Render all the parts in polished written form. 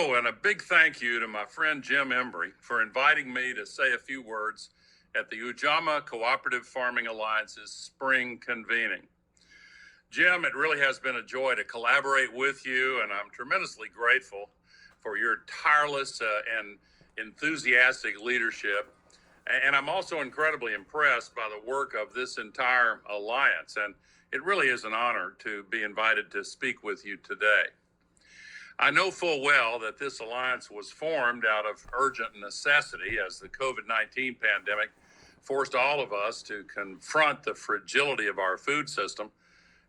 Oh, and a big thank you to my friend Jim Embry for inviting me to say a few words at the Ujamaa Cooperative Farming Alliance's spring convening. Jim, it really has been a joy to collaborate with you, and I'm tremendously grateful for your tireless and enthusiastic leadership. And I'm also incredibly impressed by the work of this entire alliance, and it really is an honor to be invited to speak with you today. I know full well that this alliance was formed out of urgent necessity as the COVID 19 pandemic forced all of us to confront the fragility of our food system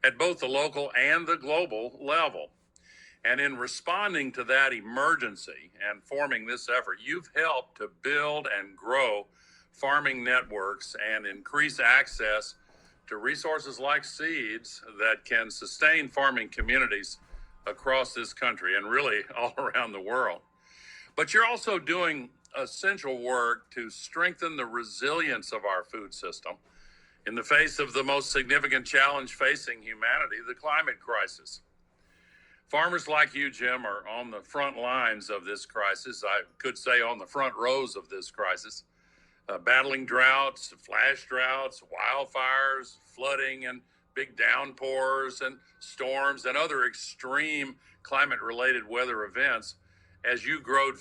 at both the local and the global level. And in responding to that emergency and forming this effort, you've helped to build and grow farming networks and increase access to resources like seeds that can sustain farming communities across this country and really all around the world. But you're also doing essential work to strengthen the resilience of our food system in the face of the most significant challenge facing humanity, the climate crisis. Farmers like you, Jim, are on the front lines of this crisis. I could say on the front rows of this crisis, battling droughts, flash droughts, wildfires, flooding, and big downpours and storms and other extreme climate-related weather events as you grow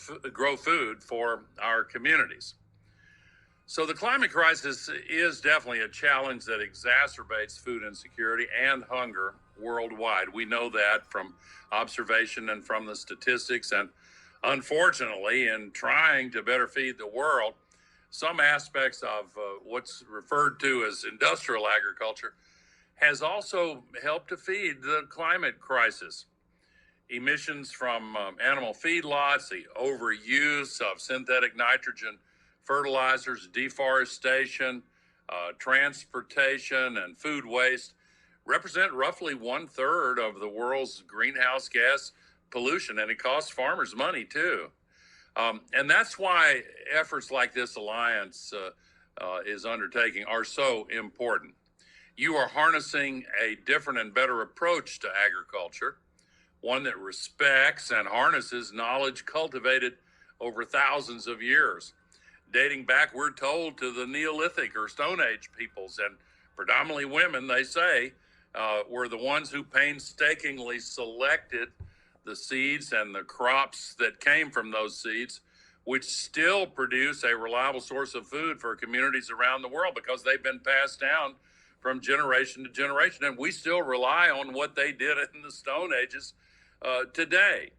food for our communities. So the climate crisis is definitely a challenge that exacerbates food insecurity and hunger worldwide. We know that from observation and from the statistics. And unfortunately, in trying to better feed the world, some aspects of what's referred to as industrial agriculture has also helped to feed the climate crisis. Emissions from animal feedlots, the overuse of synthetic nitrogen fertilizers, deforestation, transportation, and food waste represent roughly 1/3 of the world's greenhouse gas pollution, and it costs farmers money too. And that's why efforts like this alliance is undertaking are so important. You are harnessing a different and better approach to agriculture, one that respects and harnesses knowledge cultivated over thousands of years, dating back, we're told, to the Neolithic or Stone Age peoples, and predominantly women, they say, were the ones who painstakingly selected the seeds and the crops that came from those seeds, which still produce a reliable source of food for communities around the world because they've been passed down from generation to generation. And we still rely on what they did in the Stone Ages today.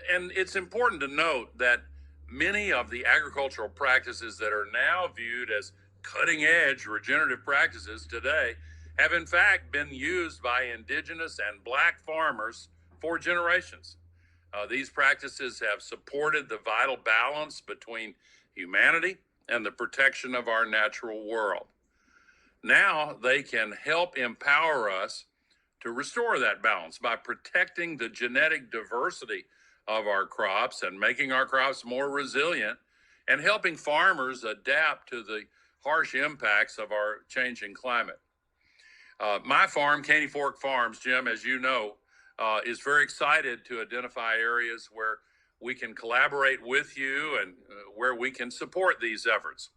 And it's important to note that many of the agricultural practices that are now viewed as cutting edge regenerative practices today have in fact been used by indigenous and black farmers for generations. These practices have supported the vital balance between humanity and the protection of our natural world. Now they can help empower us to restore that balance by protecting the genetic diversity of our crops and making our crops more resilient and helping farmers adapt to the harsh impacts of our changing climate. My farm, Caney Fork Farms, Jim, as you know, is very excited to identify areas where we can collaborate with you and where we can support these efforts.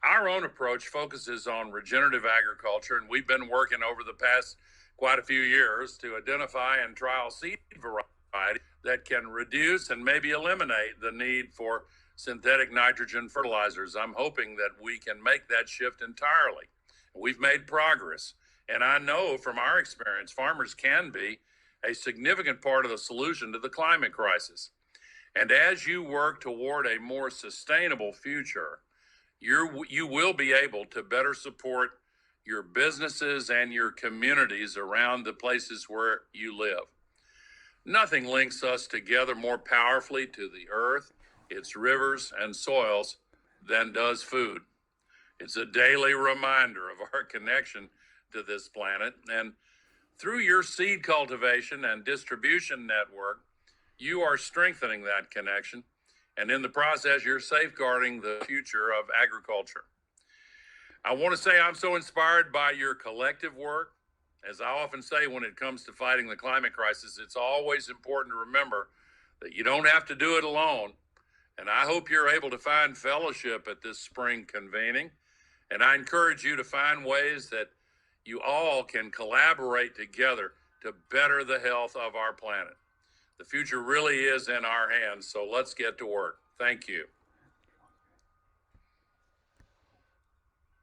Our own approach focuses on regenerative agriculture, and we've been working over the past quite a few years to identify and trial seed varieties that can reduce and maybe eliminate the need for synthetic nitrogen fertilizers. I'm hoping that we can make that shift entirely. We've made progress, and I know from our experience, farmers can be a significant part of the solution to the climate crisis. And as you work toward a more sustainable future, you will be able to better support your businesses and your communities around the places where you live. Nothing links us together more powerfully to the earth, its rivers and soils than does food. It's a daily reminder of our connection to this planet. And through your seed cultivation and distribution network, you are strengthening that connection. And in the process, you're safeguarding the future of agriculture. I want to say I'm so inspired by your collective work. As I often say, when it comes to fighting the climate crisis, it's always important to remember that you don't have to do it alone. And I hope you're able to find fellowship at this spring convening. And I encourage you to find ways that you all can collaborate together to better the health of our planet. The future really is in our hands, so let's get to work. Thank you.